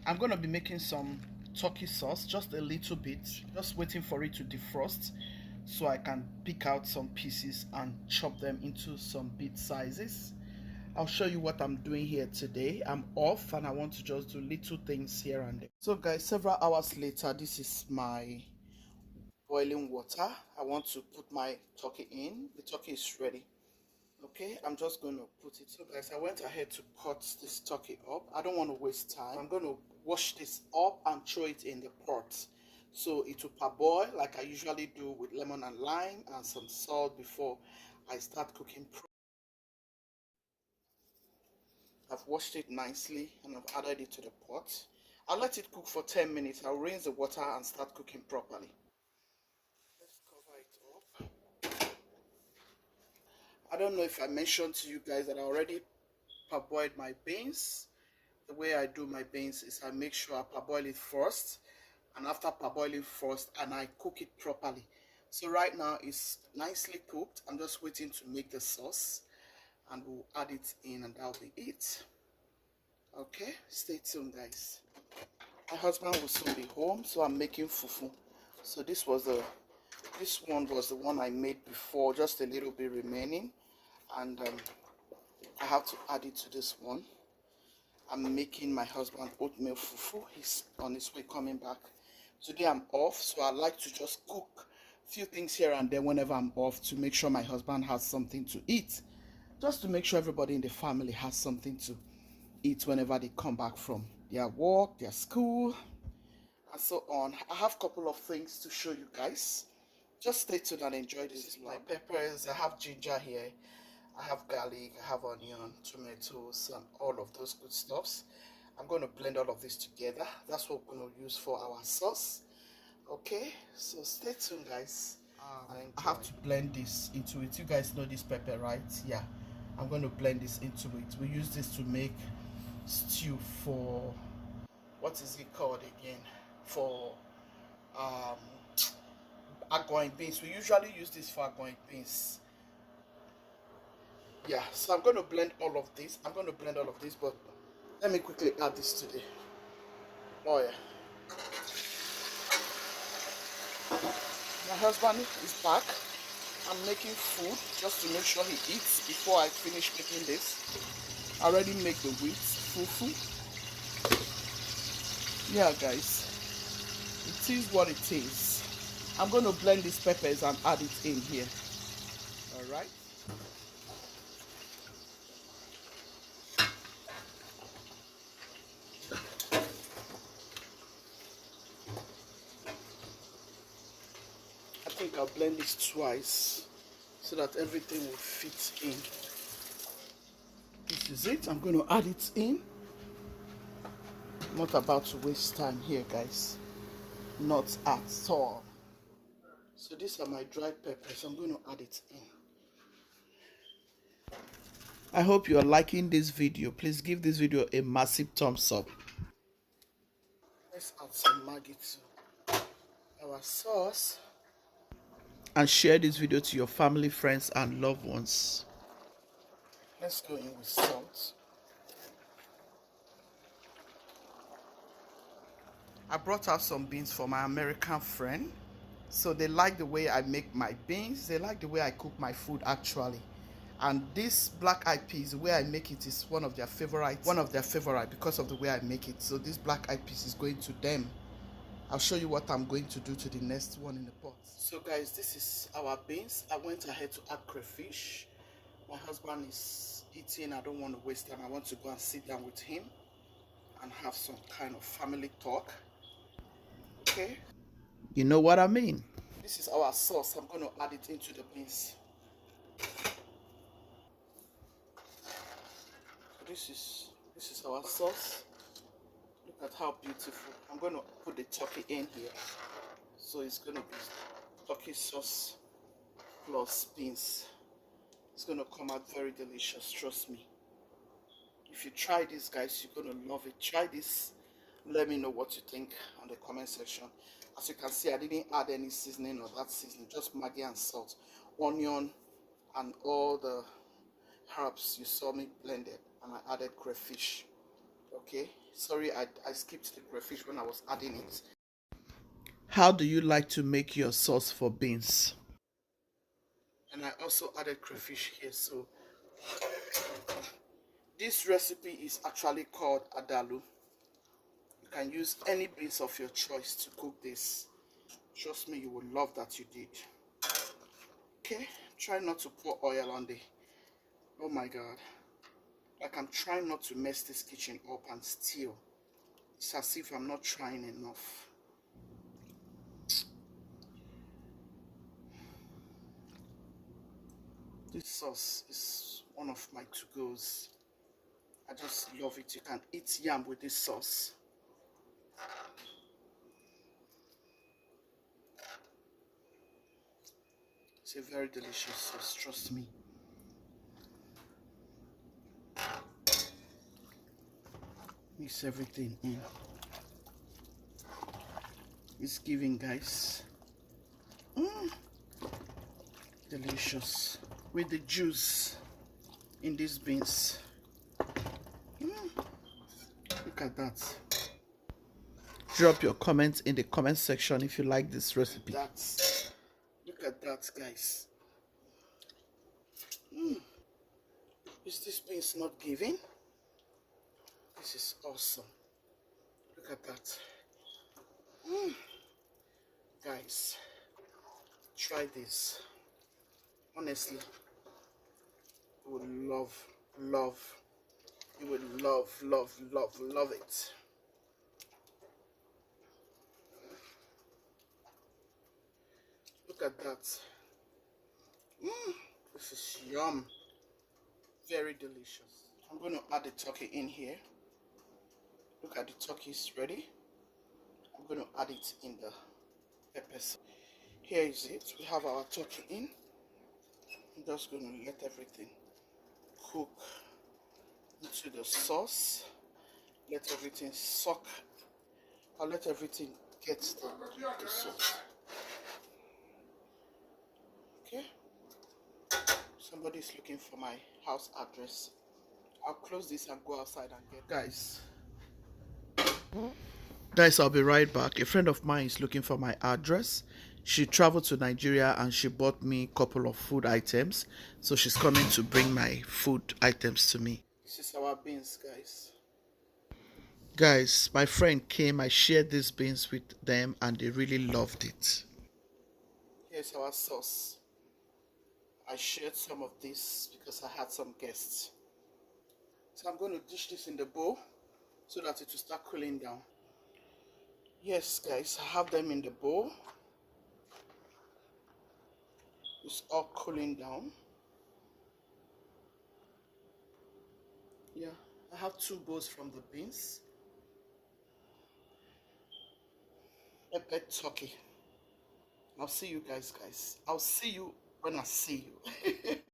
I'm going to be making some turkey sauce, just a little bit, just waiting for it to defrost so I can pick out some pieces and chop them into some bit sizes. I'll show you what I'm doing here today. I'm off and I want to just do little things here and there. So guys, several hours later, this is my boiling water. I want to put my turkey in. The turkey is ready. Okay, I'm just going to put it. So guys, I went ahead to cut this turkey up. I don't want to waste time. I'm going to wash this up and throw it in the pot. So it will parboil like I usually do with lemon and lime and some salt before I start cooking. I've washed it nicely and I've added it to the pot. I'll let it cook for 10 minutes. I'll rinse the water and start cooking properly. Let's cover it up. I don't know if I mentioned to you guys that I already parboiled my beans. The way I do my beans is I make sure I parboil it first, and after parboiling first, and I cook it properly. So right now it's nicely cooked. I'm just waiting to make the sauce and we'll add it in and that'll be it. Okay, stay tuned guys. My husband will soon be home, so I'm making fufu. So this one was the one I made before, just a little bit remaining, and I have to add it to this one. I'm making my husband oatmeal fufu. He's on his way coming back. Today I'm off, so I like to just cook a few things here and there whenever I'm off to make sure my husband has something to eat. Just to make sure everybody in the family has something to eat whenever they come back from their work, their school, and so on. I have a couple of things to show you guys. Just stay tuned and enjoy this. This is my peppers. I have ginger here. I have garlic, I have onion, tomatoes, and all of those good stuffs. I'm going to blend all of this together. That's what we're going to use for our sauce. Okay, so stay tuned guys. I have to blend this into it. You guys know this pepper, right? Yeah, I'm going to blend this into it. We use this to make stew for, what is it called again? For agoin beans. We usually use this for agoin beans. Yeah, so I'm going to blend all of this. But let me quickly add this to the oil. My husband is back. I'm making food just to make sure he eats before I finish making this. I already make the wheat fufu. Yeah guys, it is what it is. I'm going to blend these peppers and add it in here. Alright. I think I'll blend this twice so that everything will fit in. This is it. I'm going to add it in. I'm not about to waste time here guys. Not at all. So these are my dried peppers. I'm going to add it in. I hope you are liking this video. Please give this video a massive thumbs up. Let's add some Maggi to our sauce. And share this video to your family, friends, and loved ones. Let's go in with salt. I brought out some beans for my American friend. So they like the way I make my beans. They like the way I cook my food actually. And this black eyed peas, the way I make it is one of their favorite because of the way I make it. So this black eyed peas is going to them. I'll show you what I'm going to do to the next one in the pot. So guys, this is our beans. I went ahead to add crayfish. My husband is eating. I don't want to waste time. I want to go and sit down with him and have some kind of family talk. Okay? You know what I mean? This is our sauce. I'm going to add it into the beans. So this is our sauce. Look at how beautiful. I'm going to put the turkey in here. So it's going to be turkey sauce plus beans. It's going to come out very delicious, trust me. If you try this guys, you're going to love it. Try this. Let me know what you think on the comment section. As you can see, I didn't add any seasoning or that seasoning, just Maggi and salt, onion, and all the herbs you saw me blended, and I added crayfish. Okay, Sorry, I skipped the crayfish when I was adding it. How do you like to make your sauce for beans? And I also added crayfish here. So this recipe is actually called Adalu. You can use any beans of your choice to cook this. Trust me, you will love that you did. Okay, try not to pour oil on the, oh my god, like I'm trying not to mess this kitchen up, and still it's as if I'm not trying enough. This sauce is one of my to-goes. I just love it. You can eat yam with this sauce. It's a very delicious sauce, trust me. Mix everything in. It's giving, guys. Delicious. With the juice in these beans. Look at that. Drop your comments in the comment section if you like this recipe. Look at that, guys. Is this beans not giving? This is awesome. Look at that. Guys, try this. Honestly, you would love, you would love it. Look at that. This is yum. Very delicious. I'm going to add the turkey in here. Look at the turkey is ready. I'm going to add it in the peppers. Here is it. We have our turkey in. I'm just going to let everything cook into the sauce. Let everything soak. I'll let everything get the sauce. Okay. Somebody's looking for my house address. I'll close this and go outside and get guys, I'll be right back. A friend of mine is looking for my address. She traveled to Nigeria and she bought me a couple of food items. So she's coming to bring my food items to me. This is our beans, guys. Guys, my friend came. I shared these beans with them and they really loved it. Here's our sauce. I shared some of this because I had some guests. So I'm going to dish this in the bowl so that it will start cooling down. Yes, guys, I have them in the bowl. It's all cooling down. Yeah, I have 2 bowls from the beans. Pepper turkey. I'll see you guys. I'll see you when I see you.